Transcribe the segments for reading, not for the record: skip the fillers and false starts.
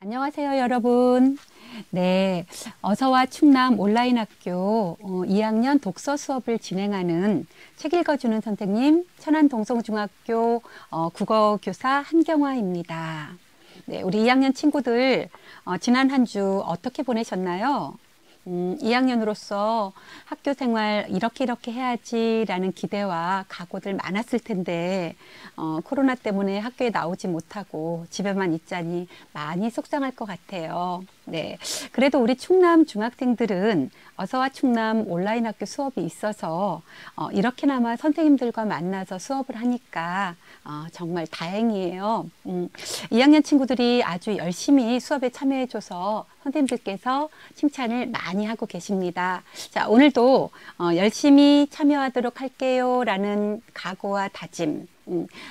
안녕하세요, 여러분. 네, 어서와 충남 온라인 학교 2학년 독서 수업을 진행하는 책 읽어주는 선생님, 천안 동성중학교 국어교사 한경화입니다. 네, 우리 2학년 친구들 지난 한 주 어떻게 보내셨나요? 2학년으로서 학교 생활 이렇게 해야지라는 기대와 각오들 많았을 텐데 코로나 때문에 학교에 나오지 못하고 집에만 있자니 많이 속상할 것 같아요. 네, 그래도 우리 충남 중학생들은 어서와 충남 온라인 학교 수업이 있어서 이렇게나마 선생님들과 만나서 수업을 하니까 정말 다행이에요. 2학년 친구들이 아주 열심히 수업에 참여해줘서 선생님들께서 칭찬을 많이 하고 계십니다. 자, 오늘도 열심히 참여하도록 할게요 라는 각오와 다짐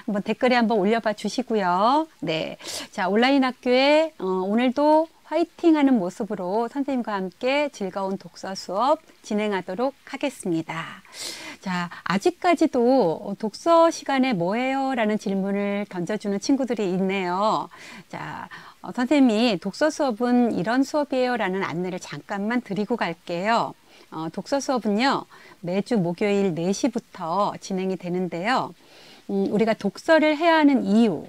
한번 댓글에 한번 올려봐 주시고요. 네, 자, 온라인 학교에 오늘도 화이팅 하는 모습으로 선생님과 함께 즐거운 독서 수업 진행하도록 하겠습니다. 자, 아직까지도 독서 시간에 뭐해요? 라는 질문을 던져주는 친구들이 있네요. 자, 선생님이 독서 수업은 이런 수업이에요 라는 안내를 잠깐만 드리고 갈게요. 독서 수업은요, 매주 목요일 4시부터 진행이 되는데요. 우리가 독서를 해야 하는 이유,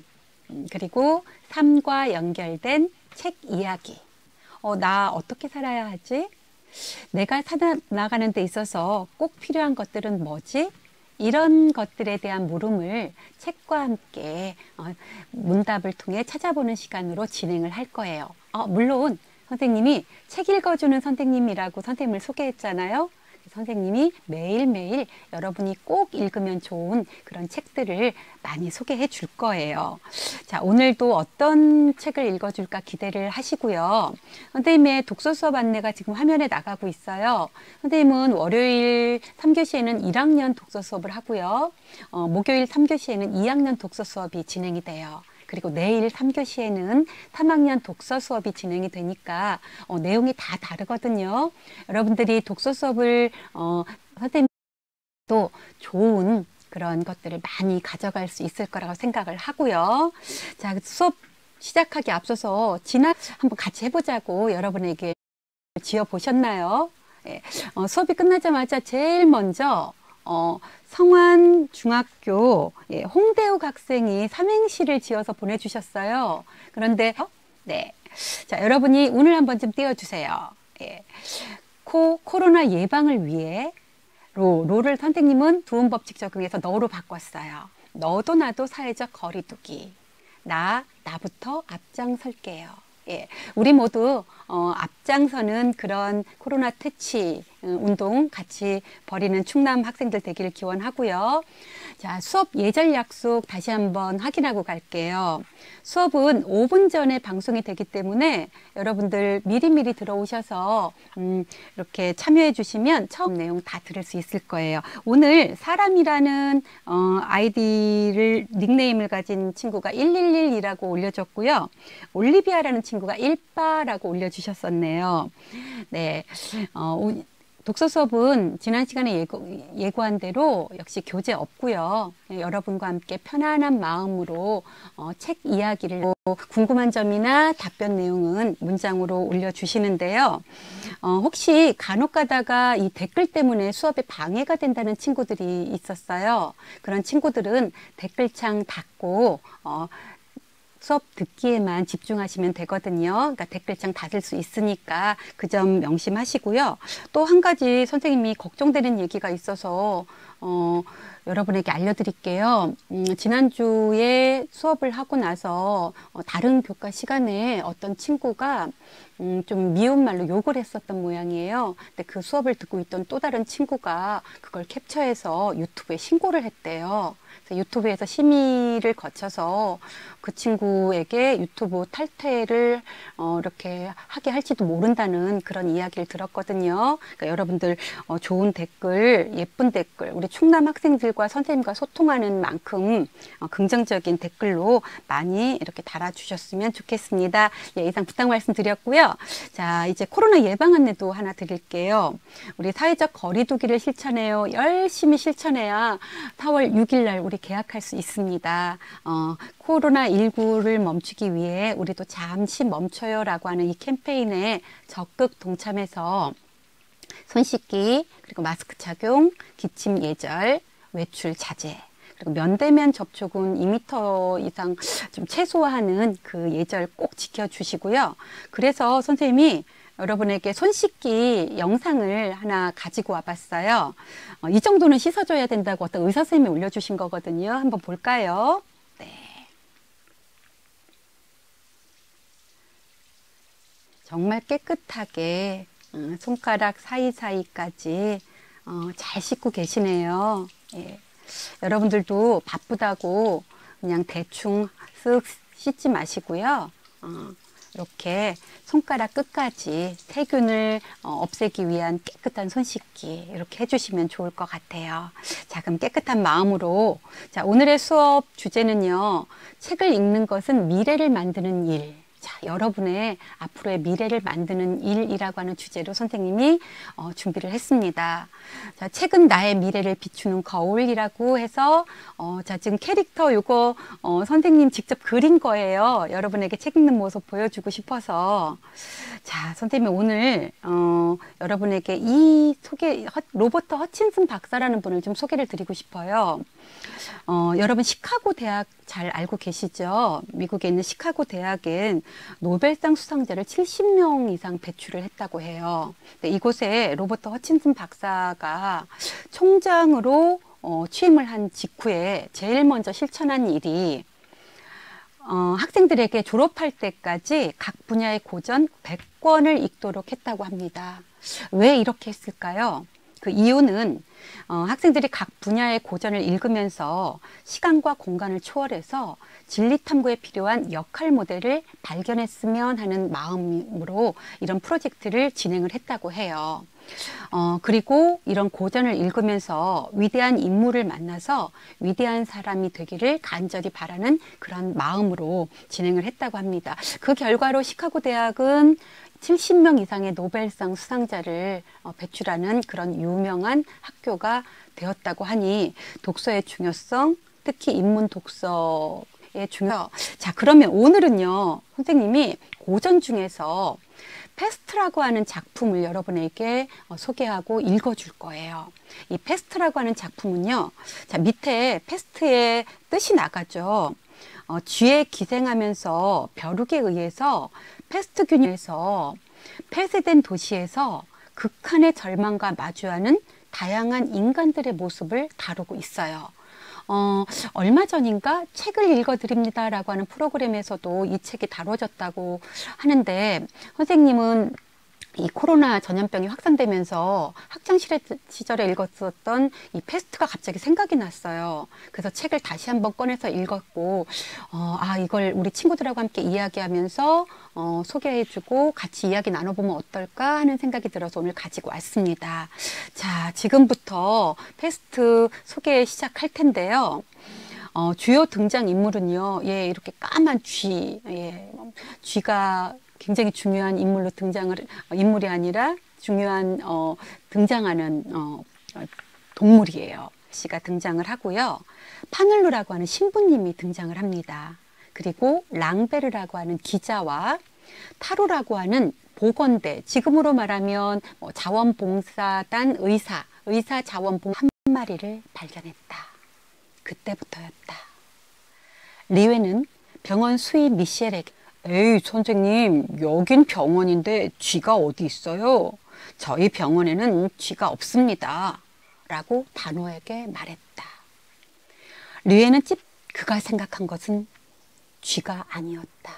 그리고 삶과 연결된 책 이야기. 나 어떻게 살아야 하지? 내가 살아나가는 데 있어서 꼭 필요한 것들은 뭐지? 이런 것들에 대한 물음을 책과 함께 문답을 통해 찾아보는 시간으로 진행을 할 거예요. 물론 선생님이 책 읽어주는 선생님이라고 선생님을 소개했잖아요. 선생님이 매일매일 여러분이 꼭 읽으면 좋은 그런 책들을 많이 소개해 줄 거예요. 자, 오늘도 어떤 책을 읽어줄까 기대를 하시고요. 선생님의 독서 수업 안내가 지금 화면에 나가고 있어요. 선생님은 월요일 3교시에는 1학년 독서 수업을 하고요. 목요일 3교시에는 2학년 독서 수업이 진행이 돼요. 그리고 내일 3교시에는 3학년 독서 수업이 진행이 되니까 내용이 다 다르거든요. 여러분들이 독서 수업을 선생님도 좋은 그런 것들을 많이 가져갈 수 있을 거라고 생각을 하고요. 자, 수업 시작하기 앞서서 한번 같이 해보자고 여러분에게 지어보셨나요? 예, 수업이 끝나자마자 제일 먼저 성환중학교 홍대욱 학생이 삼행시를 지어서 보내주셨어요. 그런데 네, 자, 여러분이 운을 한번 좀 띄워주세요. 예. 코로나 예방을 위해 로를 선생님은 두음법칙 적용해서 너로 바꿨어요. 너도 나도 사회적 거리두기. 나부터 앞장설게요. 예, 우리 모두 앞장서는 그런 코로나 퇴치 운동 같이 벌이는 충남 학생들 되기를 기원하고요. 자, 수업 예절 약속 다시 한번 확인하고 갈게요. 수업은 5분 전에 방송이 되기 때문에 여러분들 미리미리 들어오셔서 이렇게 참여해 주시면 처음 내용 다 들을 수 있을 거예요. 오늘 사람이라는 아이디를 닉네임을 가진 친구가 111이라고 올려줬고요. 올리비아라는 친구가 1빠라고 올려주셨었네요. 네, 독서 수업은 지난 시간에 예고한 대로 역시 교재 없고요. 여러분과 함께 편안한 마음으로 책 이야기를 궁금한 점이나 답변 내용은 문장으로 올려주시는데요. 혹시 간혹 가다가 이 댓글 때문에 수업에 방해가 된다는 친구들이 있었어요. 그런 친구들은 댓글창 닫고 수업 듣기에만 집중하시면 되거든요. 그러니까 댓글창 닫을 수 있으니까 그 점 명심하시고요. 또 한 가지 선생님이 걱정되는 얘기가 있어서 여러분에게 알려드릴게요. 지난주에 수업을 하고 나서 다른 교과 시간에 어떤 친구가 좀 미운 말로 욕을 했었던 모양이에요. 근데 그 수업을 듣고 있던 또 다른 친구가 그걸 캡처해서 유튜브에 신고를 했대요. 그래서 유튜브에서 심의를 거쳐서 그 친구에게 유튜브 탈퇴를 이렇게 하게 할지도 모른다는 그런 이야기를 들었거든요. 그러니까 여러분들 좋은 댓글, 예쁜 댓글, 우리 충남 학생들과 선생님과 소통하는 만큼 긍정적인 댓글로 많이 이렇게 달아주셨으면 좋겠습니다. 예, 이상 부탁 말씀드렸고요. 자, 이제 코로나 예방 안내도 하나 드릴게요. 우리 사회적 거리두기를 실천해요. 열심히 실천해야 4월 6일 날 우리 개학할 수 있습니다. 있습니다. 코로나19를 멈추기 위해 우리도 잠시 멈춰요라고 하는 이 캠페인에 적극 동참해서 손 씻기, 그리고 마스크 착용, 기침 예절, 외출 자제, 그리고 면대면 접촉은 2m 이상 좀 최소화하는 그 예절 꼭 지켜주시고요. 그래서 선생님이 여러분에게 손 씻기 영상을 하나 가지고 와봤어요. 이 정도는 씻어줘야 된다고 어떤 의사 선생님이 올려주신 거거든요. 한번 볼까요? 네. 정말 깨끗하게 손가락 사이사이까지 잘 씻고 계시네요. 예. 여러분들도 바쁘다고 그냥 대충 쓱 씻지 마시고요. 이렇게 손가락 끝까지 세균을 없애기 위한 깨끗한 손 씻기 이렇게 해주시면 좋을 것 같아요. 자, 그럼 깨끗한 마음으로, 자, 오늘의 수업 주제는요, 책을 읽는 것은 미래를 만드는 일. 자, 여러분의 앞으로의 미래를 만드는 일이라고 하는 주제로 선생님이 준비를 했습니다. 자, 책은 나의 미래를 비추는 거울이라고 해서 자, 지금 캐릭터 요거 선생님 직접 그린 거예요. 여러분에게 책 읽는 모습 보여주고 싶어서. 자, 선생님이 오늘 여러분에게 이 로버트 허친슨 박사라는 분을 좀 소개를 드리고 싶어요. 여러분 시카고 대학 잘 알고 계시죠? 미국에 있는 시카고 대학엔 노벨상 수상자를 70명 이상 배출을 했다고 해요. 이곳에 로버트 허친슨 박사가 총장으로 취임을 한 직후에 제일 먼저 실천한 일이 학생들에게 졸업할 때까지 각 분야의 고전 100권을 읽도록 했다고 합니다. 왜 이렇게 했을까요? 그 이유는 학생들이 각 분야의 고전을 읽으면서 시간과 공간을 초월해서 진리 탐구에 필요한 역할 모델을 발견했으면 하는 마음으로 이런 프로젝트를 진행을 했다고 해요. 그리고 이런 고전을 읽으면서 위대한 인물을 만나서 위대한 사람이 되기를 간절히 바라는 그런 마음으로 진행을 했다고 합니다. 그 결과로 시카고 대학은 70명 이상의 노벨상 수상자를 배출하는 그런 유명한 학교가 되었다고 하니 독서의 중요성, 특히 인문 독서의 중요. 자, 그러면 오늘은요, 선생님이 고전 중에서 패스트라고 하는 작품을 여러분에게 소개하고 읽어줄 거예요. 이 패스트라고 하는 작품은요, 자, 밑에 패스트의 뜻이 나가죠. 쥐에 기생하면서 벼룩에 의해서 패스트균에서 폐쇄된 도시에서 극한의 절망과 마주하는 다양한 인간들의 모습을 다루고 있어요. 얼마 전인가 책을 읽어드립니다라고 하는 프로그램에서도 이 책이 다뤄졌다고 하는데, 선생님은 이 코로나 전염병이 확산되면서 학창 시절에 읽었었던 이 패스트가 갑자기 생각이 났어요. 그래서 책을 다시 한번 꺼내서 읽었고, 이걸 우리 친구들하고 함께 이야기하면서 소개해주고 같이 이야기 나눠보면 어떨까 하는 생각이 들어서 오늘 가지고 왔습니다. 자, 지금부터 패스트 소개 시작할 텐데요. 주요 등장 인물은요, 예, 이렇게 까만 쥐, 예, 쥐가 굉장히 중요한 인물이 아니라 중요한 등장하는 동물이에요. 씨가 등장을 하고요. 파늘루라고 하는 신부님이 등장을 합니다. 그리고 랑베르라고 하는 기자와 타로라고 하는 보건대, 지금으로 말하면 자원봉사단 의사 자원봉 한 마리를 발견했다. 그때부터였다. 리웨는 병원 수의 미셸에게, 에이, 선생님, 여긴 병원인데 쥐가 어디 있어요? 저희 병원에는 쥐가 없습니다. 라고 단호하게 말했다. 리에는 그가 생각한 것은 쥐가 아니었다.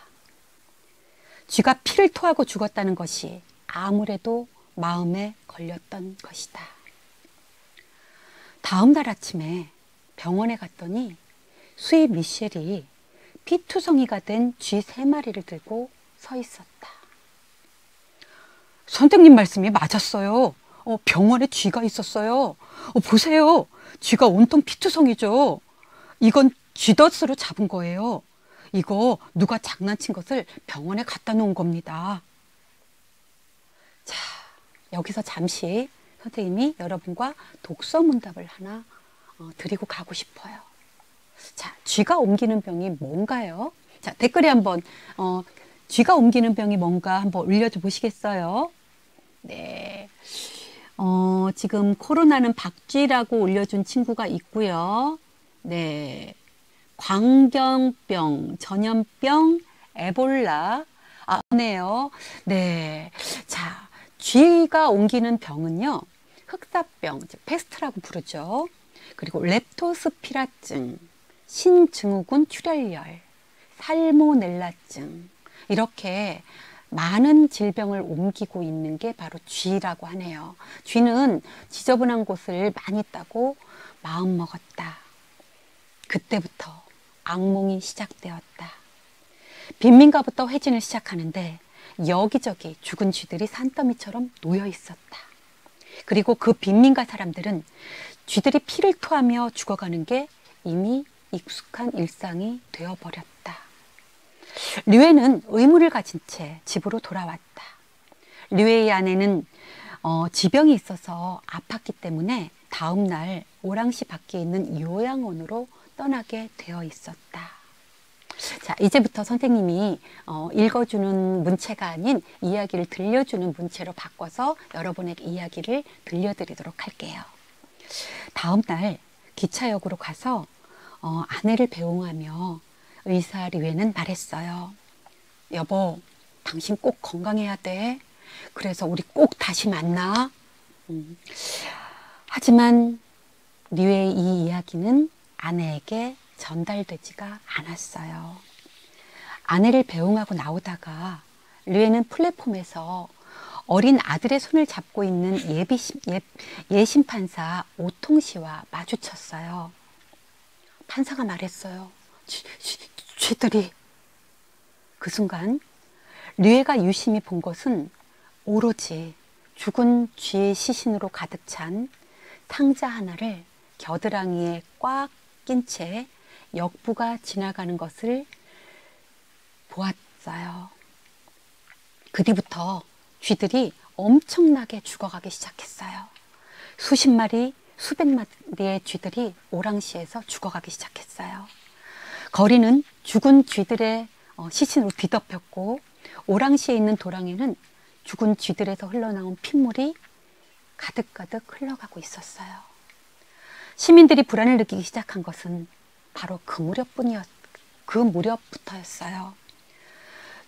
쥐가 피를 토하고 죽었다는 것이 아무래도 마음에 걸렸던 것이다. 다음 날 아침에 병원에 갔더니 수의 미셸이 피투성이가 된 쥐 3마리를 들고 서 있었다. 선생님 말씀이 맞았어요. 병원에 쥐가 있었어요. 보세요. 쥐가 온통 피투성이죠. 이건 쥐덫으로 잡은 거예요. 이거 누가 장난친 것을 병원에 갖다 놓은 겁니다. 자, 여기서 잠시 선생님이 여러분과 독서 문답을 하나 드리고 가고 싶어요. 자, 쥐가 옮기는 병이 뭔가요? 자, 댓글에 한번 쥐가 옮기는 병이 뭔가 한번 올려줘 보시겠어요? 네. 지금 코로나는 박쥐라고 올려준 친구가 있고요. 네. 광견병, 전염병, 에볼라. 아, 네요. 네. 자, 쥐가 옮기는 병은요. 흑사병, 즉 페스트라고 부르죠. 그리고 렙토스피라증, 신증후군 출혈열, 살모넬라증 이렇게 많은 질병을 옮기고 있는 게 바로 쥐라고 하네요. 쥐는 지저분한 곳을 많이 따고 마음먹었다. 그때부터 악몽이 시작되었다. 빈민가부터 회진을 시작하는데 여기저기 죽은 쥐들이 산더미처럼 놓여 있었다. 그리고 그 빈민가 사람들은 쥐들이 피를 토하며 죽어가는 게 이미 익숙한 일상이 되어버렸다. 류에는 의무를 가진 채 집으로 돌아왔다. 류에의 아내는 지병이 있어서 아팠기 때문에 다음 날 오랑시 밖에 있는 요양원으로 떠나게 되어 있었다. 자, 이제부터 선생님이 읽어주는 문체가 아닌 이야기를 들려주는 문체로 바꿔서 여러분에게 이야기를 들려드리도록 할게요. 다음 날 기차역으로 가서 아내를 배웅하며 의사 류에는 말했어요. 여보, 당신 꼭 건강해야 돼. 그래서 우리 꼭 다시 만나. 하지만 류의 이 이야기는 아내에게 전달되지가 않았어요. 아내를 배웅하고 나오다가 류에는 플랫폼에서 어린 아들의 손을 잡고 있는 예심판사 오통 씨와 마주쳤어요. 판사가 말했어요. 쥐들이. 그 순간 류에가 유심히 본 것은 오로지 죽은 쥐의 시신으로 가득 찬 상자 하나를 겨드랑이에 꽉 낀 채 역부가 지나가는 것을 보았어요. 그 뒤부터 쥐들이 엄청나게 죽어가기 시작했어요. 수십 마리, 수백 마리의 쥐들이 오랑시에서 죽어가기 시작했어요. 거리는 죽은 쥐들의 시신으로 뒤덮였고 오랑시에 있는 도랑에는 죽은 쥐들에서 흘러나온 핏물이 가득가득 흘러가고 있었어요. 시민들이 불안을 느끼기 시작한 것은 바로 그 무렵부터였어요.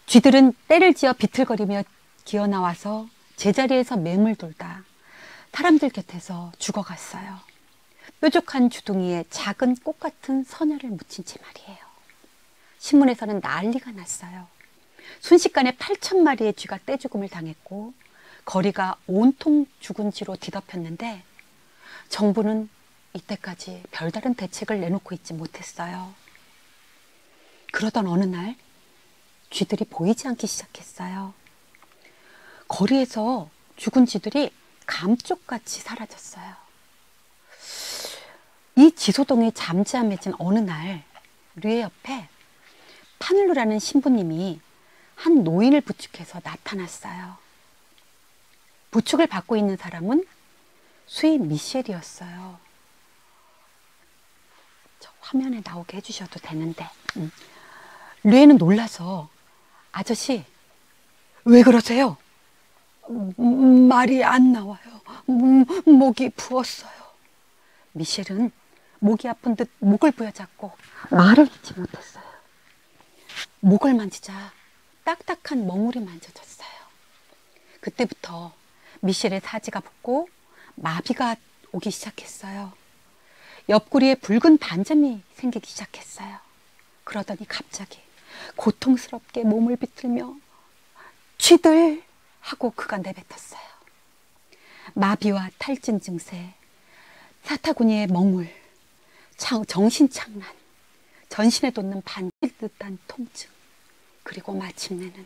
쥐들은 떼를 지어 비틀거리며 기어나와서 제자리에서 맹을 돌다 사람들 곁에서 죽어갔어요. 뾰족한 주둥이에 작은 꽃 같은 선혈을 묻힌 채 말이에요. 신문에서는 난리가 났어요. 순식간에 8,000마리의 쥐가 떼죽음을 당했고 거리가 온통 죽은 쥐로 뒤덮였는데 정부는 이때까지 별다른 대책을 내놓고 있지 못했어요. 그러던 어느 날 쥐들이 보이지 않기 시작했어요. 거리에서 죽은 쥐들이 감쪽같이 사라졌어요. 이 지소동이 잠잠해진 어느 날 류의 옆에 파늘루라는 신부님이 한 노인을 부축해서 나타났어요. 부축을 받고 있는 사람은 수의 미셸이었어요. 저 화면에 나오게 해주셔도 되는데 류에는 놀라서 아저씨 왜 그러세요? 말이 안 나와요. 목이 부었어요. 미셸은 목이 아픈 듯 목을 부여잡고 말을 잇지 못했어요. 목을 만지자 딱딱한 멍울이 만져졌어요. 그때부터 미셸의 사지가 붓고 마비가 오기 시작했어요. 옆구리에 붉은 반점이 생기기 시작했어요. 그러더니 갑자기 고통스럽게 몸을 비틀며 쥐들 하고 그가 내뱉었어요. 마비와 탈진 증세, 사타구니의 멍울, 정신착란, 전신에 돋는 반질 듯한 통증, 그리고 마침내는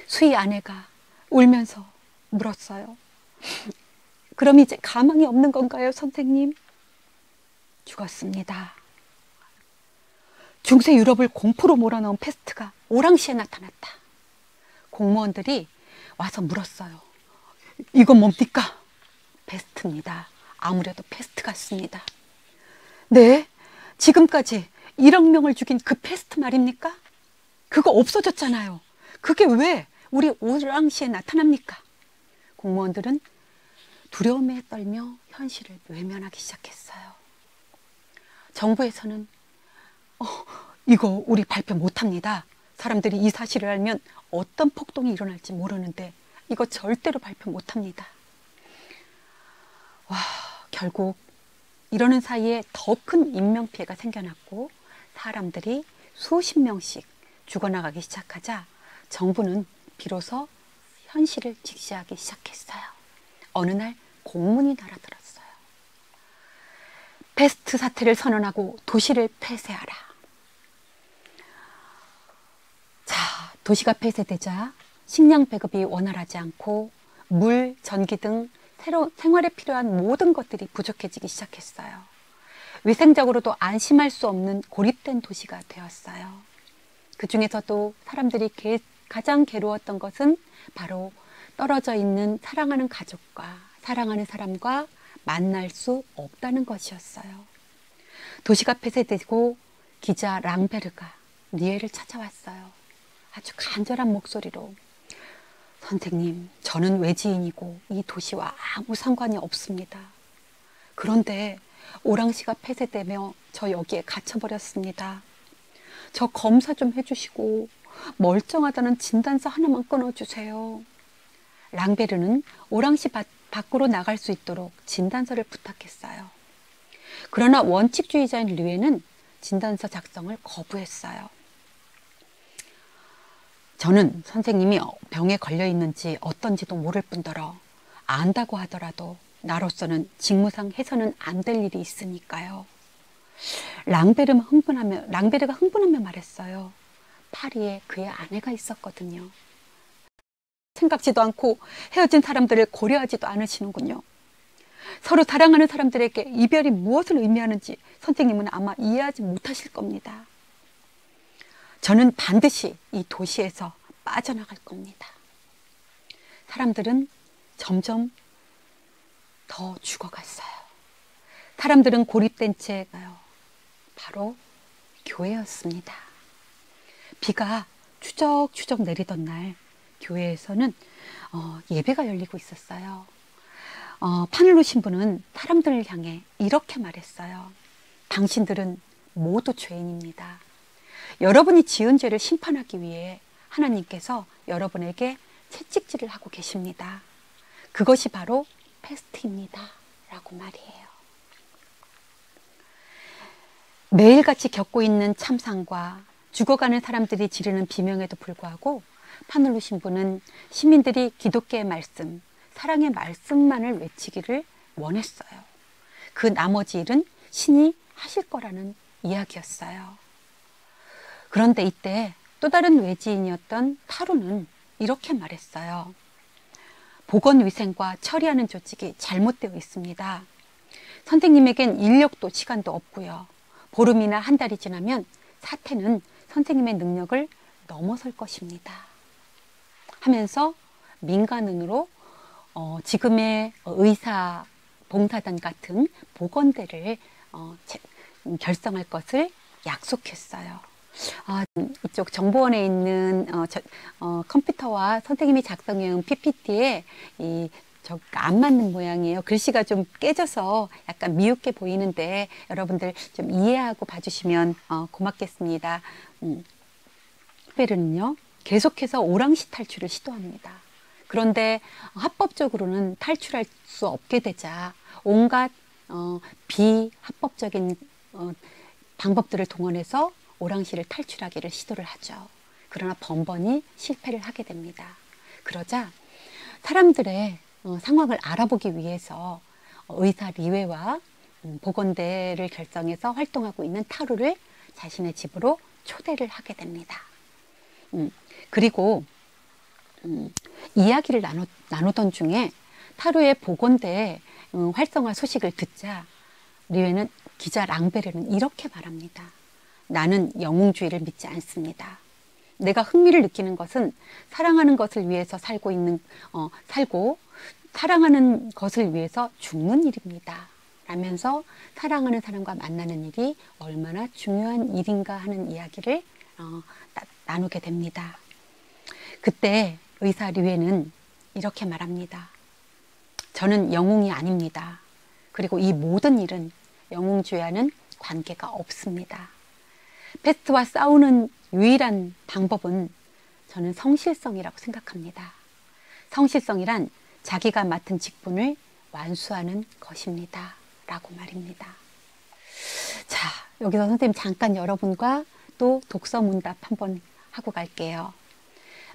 수희 아내가 울면서 물었어요. 그럼 이제 가망이 없는 건가요, 선생님? 죽었습니다. 중세 유럽을 공포로 몰아넣은 페스트가 오랑시에 나타났다. 공무원들이 와서 물었어요. 이건 뭡니까? 페스트입니다. 아무래도 페스트 같습니다. 네? 지금까지 1억 명을 죽인 그 패스트 말입니까? 그거 없어졌잖아요. 그게 왜 우리 오랑시에 나타납니까? 공무원들은 두려움에 떨며 현실을 외면하기 시작했어요. 정부에서는 이거 우리 발표 못합니다. 사람들이 이 사실을 알면 어떤 폭동이 일어날지 모르는데 이거 절대로 발표 못합니다. 와, 결국 이러는 사이에 더 큰 인명피해가 생겨났고 사람들이 수십 명씩 죽어나가기 시작하자 정부는 비로소 현실을 직시하기 시작했어요. 어느 날 공문이 날아들었어요. 패스트 사태를 선언하고 도시를 폐쇄하라. 자, 도시가 폐쇄되자 식량 배급이 원활하지 않고 물, 전기 등 생활에 필요한 모든 것들이 부족해지기 시작했어요. 위생적으로도 안심할 수 없는 고립된 도시가 되었어요. 그 중에서도 사람들이 가장 괴로웠던 것은 바로 떨어져 있는 사랑하는 가족과 사랑하는 사람과 만날 수 없다는 것이었어요. 도시가 폐쇄되고 기자 랑베르가 리에를 찾아왔어요. 아주 간절한 목소리로 선생님, 저는 외지인이고 이 도시와 아무 상관이 없습니다. 그런데 오랑시가 폐쇄되며 저 여기에 갇혀버렸습니다. 저 검사 좀 해주시고 멀쩡하다는 진단서 하나만 끊어주세요. 랑베르는 오랑시 밖으로 나갈 수 있도록 진단서를 부탁했어요. 그러나 원칙주의자인 류에는 진단서 작성을 거부했어요. 저는 선생님이 병에 걸려 있는지 어떤지도 모를 뿐더러 안다고 하더라도 나로서는 직무상 해서는 안 될 일이 있으니까요. 랑베르가 흥분하며 말했어요. 파리에 그의 아내가 있었거든요. 생각지도 않고 헤어진 사람들을 고려하지도 않으시는군요. 서로 사랑하는 사람들에게 이별이 무엇을 의미하는지 선생님은 아마 이해하지 못하실 겁니다. 저는 반드시 이 도시에서 빠져나갈 겁니다. 사람들은 점점 더 죽어갔어요. 사람들은 고립된 채 가요. 바로 교회였습니다. 비가 추적추적 내리던 날 교회에서는 예배가 열리고 있었어요. 파늘로 신부는 사람들을 향해 이렇게 말했어요. 당신들은 모두 죄인입니다. 여러분이 지은 죄를 심판하기 위해 하나님께서 여러분에게 채찍질을 하고 계십니다. 그것이 바로 패스트입니다. 라고 말이에요. 매일같이 겪고 있는 참상과 죽어가는 사람들이 지르는 비명에도 불구하고 파늘로 신부는 시민들이 기독교의 말씀, 사랑의 말씀만을 외치기를 원했어요. 그 나머지 일은 신이 하실 거라는 이야기였어요. 그런데 이때 또 다른 외지인이었던 타루는 이렇게 말했어요. 보건위생과 처리하는 조직이 잘못되어 있습니다. 선생님에겐 인력도 시간도 없고요. 보름이나 한 달이 지나면 사태는 선생님의 능력을 넘어설 것입니다. 하면서 민간인으로 지금의 의사 봉사단 같은 보건대를 결성할 것을 약속했어요. 이쪽 정보원에 있는 컴퓨터와 선생님이 작성해온 PPT에 안 맞는 모양이에요. 글씨가 좀 깨져서 약간 미흡해 보이는데 여러분들 좀 이해하고 봐주시면 고맙겠습니다. 페르는요 계속해서 오랑시 탈출을 시도합니다. 그런데 합법적으로는 탈출할 수 없게 되자 온갖 비합법적인 방법들을 동원해서 오랑시를 탈출하기를 시도를 하죠. 그러나 번번이 실패를 하게 됩니다. 그러자 사람들의 상황을 알아보기 위해서 의사 리웨와 보건대를 결성해서 활동하고 있는 타루를 자신의 집으로 초대를 하게 됩니다. 그리고 이야기를 나누던 중에 타루의 보건대 활성화 소식을 듣자 리웨는 기자 랑베르는 이렇게 말합니다. 나는 영웅주의를 믿지 않습니다. 내가 흥미를 느끼는 것은 사랑하는 것을 위해서 살고 사랑하는 것을 위해서 죽는 일입니다. 라면서 사랑하는 사람과 만나는 일이 얼마나 중요한 일인가 하는 이야기를 나누게 됩니다. 그때 의사 류에는 이렇게 말합니다. 저는 영웅이 아닙니다. 그리고 이 모든 일은 영웅주와는 관계가 없습니다. 패스트와 싸우는 유일한 방법은 저는 성실성이라고 생각합니다. 성실성이란 자기가 맡은 직분을 완수하는 것입니다. 라고 말입니다. 자, 여기서 선생님 잠깐 여러분과 또 독서 문답 한번 하고 갈게요.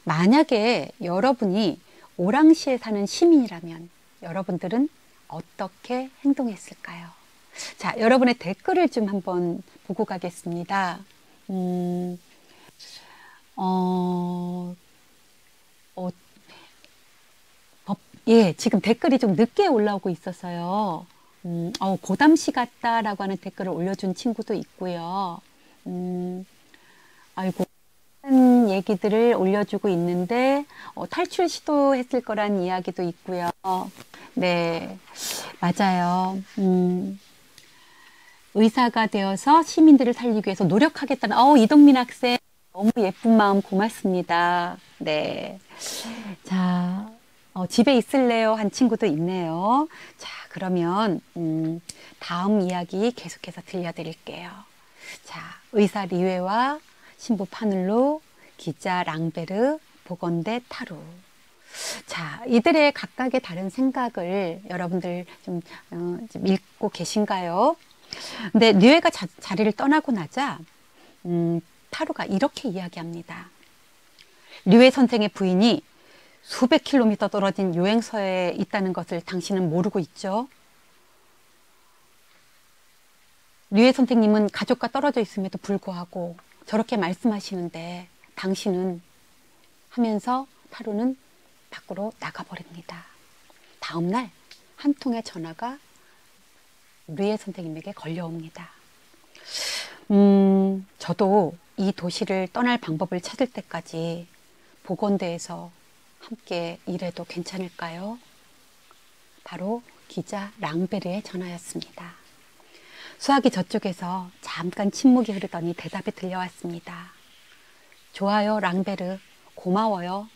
만약에 여러분이 오랑시에 사는 시민이라면 여러분들은 어떻게 행동했을까요? 자, 여러분의 댓글을 좀 한번 보고 가겠습니다. 예, 지금 댓글이 좀 늦게 올라오고 있어서요. 고담시 같다라고 하는 댓글을 올려준 친구도 있고요. 아이고, 한 얘기들을 올려주고 있는데, 탈출 시도했을 거란 이야기도 있고요. 네, 맞아요. 의사가 되어서 시민들을 살리기 위해서 노력하겠다는, 이동민 학생, 너무 예쁜 마음 고맙습니다. 네. 자, 집에 있을래요? 한 친구도 있네요. 자, 그러면, 다음 이야기 계속해서 들려드릴게요. 자, 의사 리웨와 신부 파눌로, 기자 랑베르, 보건대 타루. 자, 이들의 각각의 다른 생각을 여러분들 좀 읽고 계신가요? 근데 리웨가 자리를 떠나고 나자 타루가 이렇게 이야기합니다. 리웨 선생의 부인이 수백 킬로미터 떨어진 요행서에 있다는 것을 당신은 모르고 있죠? 리웨 선생님은 가족과 떨어져 있음에도 불구하고 저렇게 말씀하시는데 당신은 하면서 타루는 밖으로 나가버립니다. 다음날 한 통의 전화가 리웨 선생님에게 걸려옵니다. 저도 이 도시를 떠날 방법을 찾을 때까지 보건대에서 함께 일해도 괜찮을까요? 바로 기자 랑베르의 전화였습니다. 수학이 저쪽에서 잠깐 침묵이 흐르더니 대답이 들려왔습니다. 좋아요, 랑베르. 고마워요.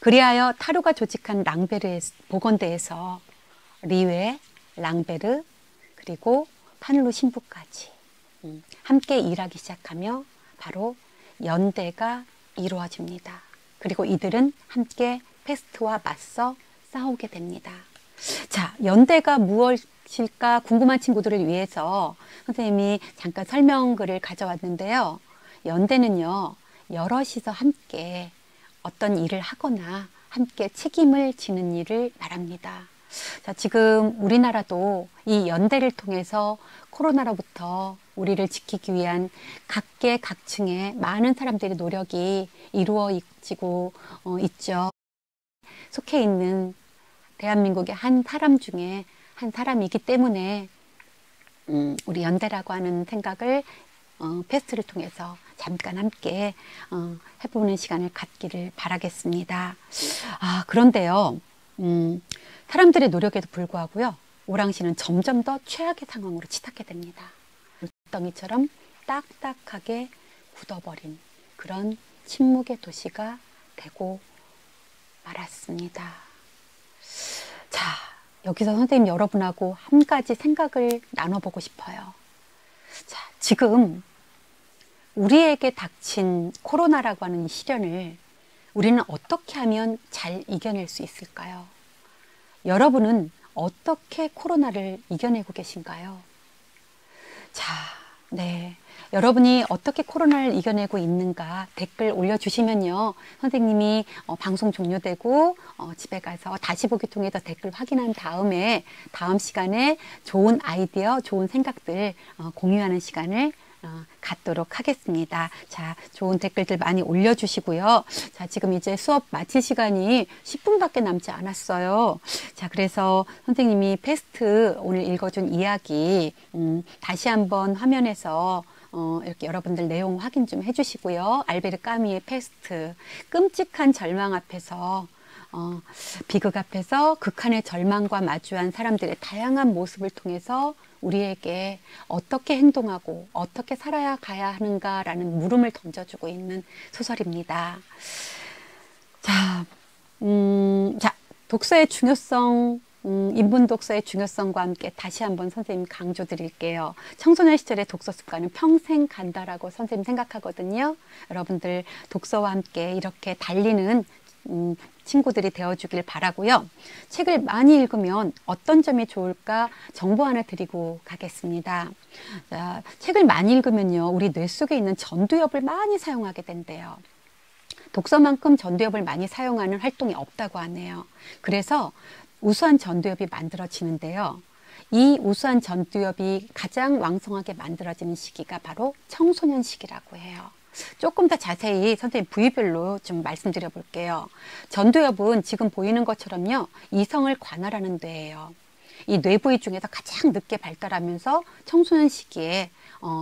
그리하여 타루가 조직한 랑베르의 보건대에서 리웨, 랑베르, 그리고 파눌로 신부까지 함께 일하기 시작하며 바로 연대가 이루어집니다. 그리고 이들은 함께 패스트와 맞서 싸우게 됩니다. 자, 연대가 무엇일까 궁금한 친구들을 위해서 선생님이 잠깐 설명글을 가져왔는데요. 연대는요, 여럿이서 함께 어떤 일을 하거나 함께 책임을 지는 일을 말합니다. 자, 지금 우리나라도 이 연대를 통해서 코로나로부터 우리를 지키기 위한 각계각층의 많은 사람들의 노력이 이루어지고 있죠. 속해 있는 대한민국의 한 사람 중에 한 사람이기 때문에 우리 연대라고 하는 생각을 페스트를 통해서 잠깐 함께 해보는 시간을 갖기를 바라겠습니다. 그런데요. 사람들의 노력에도 불구하고요. 오랑시는 점점 더 최악의 상황으로 치닫게 됩니다. 물덩이처럼 딱딱하게 굳어버린 그런 침묵의 도시가 되고 말았습니다. 자, 여기서 선생님 여러분하고 한 가지 생각을 나눠보고 싶어요. 자, 지금 우리에게 닥친 코로나라고 하는 이 시련을 우리는 어떻게 하면 잘 이겨낼 수 있을까요? 여러분은 어떻게 코로나를 이겨내고 계신가요? 자, 네. 여러분이 어떻게 코로나를 이겨내고 있는가 댓글 올려주시면요. 선생님이 방송 종료되고 집에 가서 다시 보기 통해서 댓글 확인한 다음에 다음 시간에 좋은 아이디어, 좋은 생각들 공유하는 시간을 갖도록 하겠습니다. 자, 좋은 댓글들 많이 올려주시고요. 자, 지금 이제 수업 마칠 시간이 10분밖에 남지 않았어요. 자, 그래서 선생님이 패스트 오늘 읽어준 이야기 다시 한번 화면에서 이렇게 여러분들 내용 확인 좀 해주시고요. 알베르 까미의 패스트, 끔찍한 절망 앞에서 비극 앞에서 극한의 절망과 마주한 사람들의 다양한 모습을 통해서 우리에게 어떻게 행동하고 어떻게 살아야 가야 하는가라는 물음을 던져주고 있는 소설입니다. 자, 독서의 중요성, 인문 독서의 중요성과 함께 다시 한번 선생님 강조 드릴게요. 청소년 시절의 독서 습관은 평생 간다라고 선생님 생각하거든요. 여러분들 독서와 함께 이렇게 달리는 친구들이 되어주길 바라고요. 책을 많이 읽으면 어떤 점이 좋을까 정보 하나 드리고 가겠습니다. 자, 책을 많이 읽으면요, 우리 뇌 속에 있는 전두엽을 많이 사용하게 된대요. 독서만큼 전두엽을 많이 사용하는 활동이 없다고 하네요. 그래서 우수한 전두엽이 만들어지는데요. 이 우수한 전두엽이 가장 왕성하게 만들어지는 시기가 바로 청소년 시기라고 해요. 조금 더 자세히 선생님 부위별로 좀 말씀드려 볼게요. 전두엽은 지금 보이는 것처럼요, 이성을 관할하는 뇌예요. 이 뇌 부위 중에서 가장 늦게 발달하면서 청소년 시기에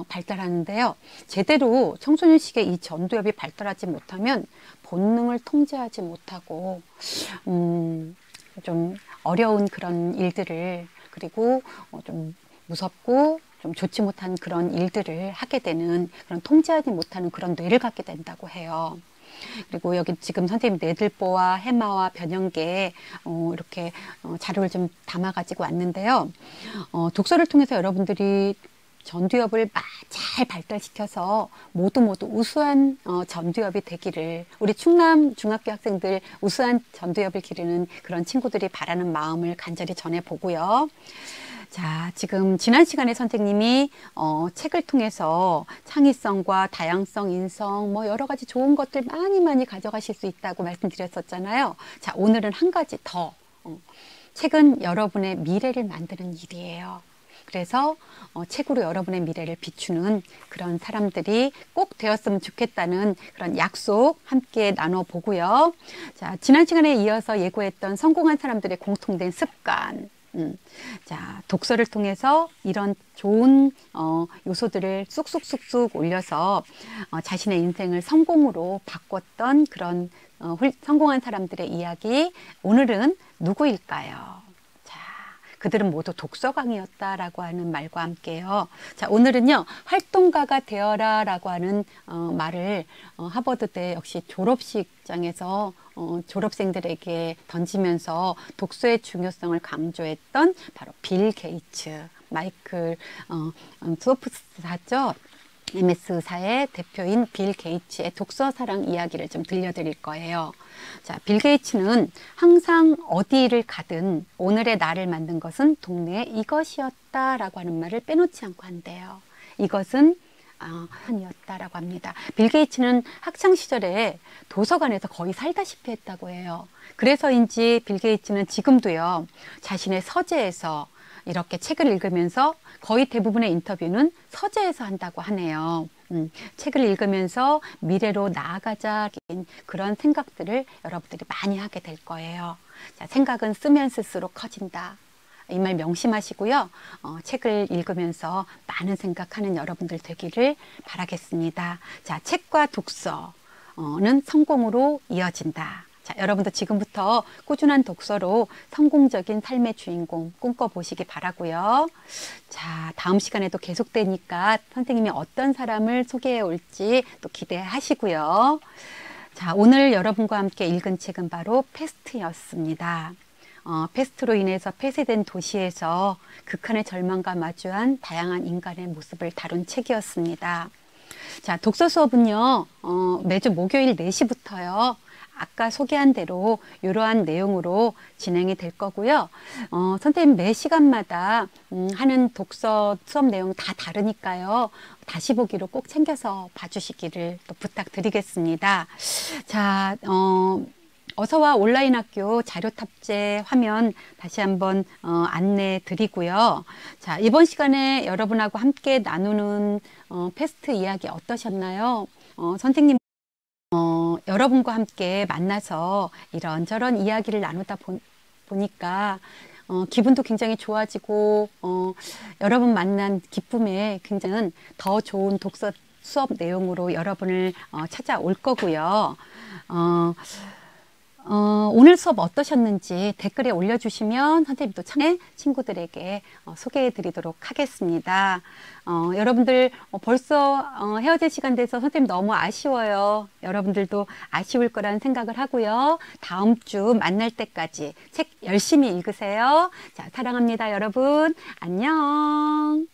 발달하는데요. 제대로 청소년 시기에 이 전두엽이 발달하지 못하면 본능을 통제하지 못하고 좀 어려운 그런 일들을, 그리고 좀 무섭고 좀 좋지 못한 그런 일들을 하게 되는, 그런 통제하지 못하는 그런 뇌를 갖게 된다고 해요. 그리고 여기 지금 선생님 뇌들보와 해마와 변형계 이렇게 자료를 좀 담아 가지고 왔는데요. 독서를 통해서 여러분들이 전두엽을 잘 발달시켜서 모두 우수한 전두엽이 되기를, 우리 충남 중학교 학생들 우수한 전두엽을 기르는 그런 친구들이 바라는 마음을 간절히 전해보고요. 자, 지금 지난 시간에 선생님이 책을 통해서 창의성과 다양성, 인성, 뭐 여러 가지 좋은 것들 많이 가져가실 수 있다고 말씀드렸었잖아요. 자, 오늘은 한 가지 더. 책은 여러분의 미래를 만드는 일이에요. 그래서 책으로 여러분의 미래를 비추는 그런 사람들이 꼭 되었으면 좋겠다는 그런 약속 함께 나눠보고요. 자, 지난 시간에 이어서 예고했던 성공한 사람들의 공통된 습관. 자, 독서를 통해서 이런 좋은 요소들을 쑥쑥 올려서 자신의 인생을 성공으로 바꿨던 그런 성공한 사람들의 이야기, 오늘은 누구일까요? 자, 그들은 모두 독서광이었다라고 하는 말과 함께요. 자, 오늘은요, 활동가가 되어라 라고 하는 말을 하버드대 역시 졸업식장에서 졸업생들에게 던지면서 독서의 중요성을 강조했던 바로 빌 게이츠, 마이클 소프트사죠. MS사의 대표인 빌 게이츠의 독서 사랑 이야기를 좀 들려드릴 거예요. 자, 빌 게이츠는 항상 어디를 가든 오늘의 나를 만든 것은 동네에 이것이었다라고 하는 말을 빼놓지 않고 한대요. 이것은 이었다라고 합니다. 빌 게이츠는 학창 시절에 도서관에서 거의 살다시피 했다고 해요. 그래서인지 빌 게이츠는 지금도요, 자신의 서재에서 이렇게 책을 읽으면서 거의 대부분의 인터뷰는 서재에서 한다고 하네요. 책을 읽으면서 미래로 나아가자는 그런 생각들을 여러분들이 많이 하게 될 거예요. 자, 생각은 쓰면 쓸수록 커진다. 이 말 명심하시고요. 책을 읽으면서 많은 생각하는 여러분들 되기를 바라겠습니다. 자, 책과 독서는 성공으로 이어진다. 자, 여러분도 지금부터 꾸준한 독서로 성공적인 삶의 주인공 꿈꿔보시기 바라고요. 자, 다음 시간에도 계속되니까 선생님이 어떤 사람을 소개해 올지 또 기대하시고요. 자, 오늘 여러분과 함께 읽은 책은 바로 패스트였습니다. 패스트로 인해서 폐쇄된 도시에서 극한의 절망과 마주한 다양한 인간의 모습을 다룬 책이었습니다. 자, 독서 수업은요, 매주 목요일 4시부터요. 아까 소개한 대로 이러한 내용으로 진행이 될 거고요. 선생님 매 시간마다 하는 독서 수업 내용 다 다르니까요. 다시 보기로 꼭 챙겨서 봐주시기를 또 부탁드리겠습니다. 자, 어서와 온라인 학교 자료 탑재 화면 다시 한번 안내 드리고요. 자, 이번 시간에 여러분하고 함께 나누는 패스트 이야기 어떠셨나요? 선생님 여러분과 함께 만나서 이런저런 이야기를 나누다 보니까 기분도 굉장히 좋아지고 여러분 만난 기쁨에 굉장히 더 좋은 독서 수업 내용으로 여러분을 찾아올 거고요. 오늘 수업 어떠셨는지 댓글에 올려주시면 선생님도 참 친구들에게 소개해 드리도록 하겠습니다. 여러분들 벌써 헤어질 시간 돼서 선생님 너무 아쉬워요. 여러분들도 아쉬울 거라는 생각을 하고요. 다음 주 만날 때까지 책 열심히 읽으세요. 자, 사랑합니다, 여러분. 안녕.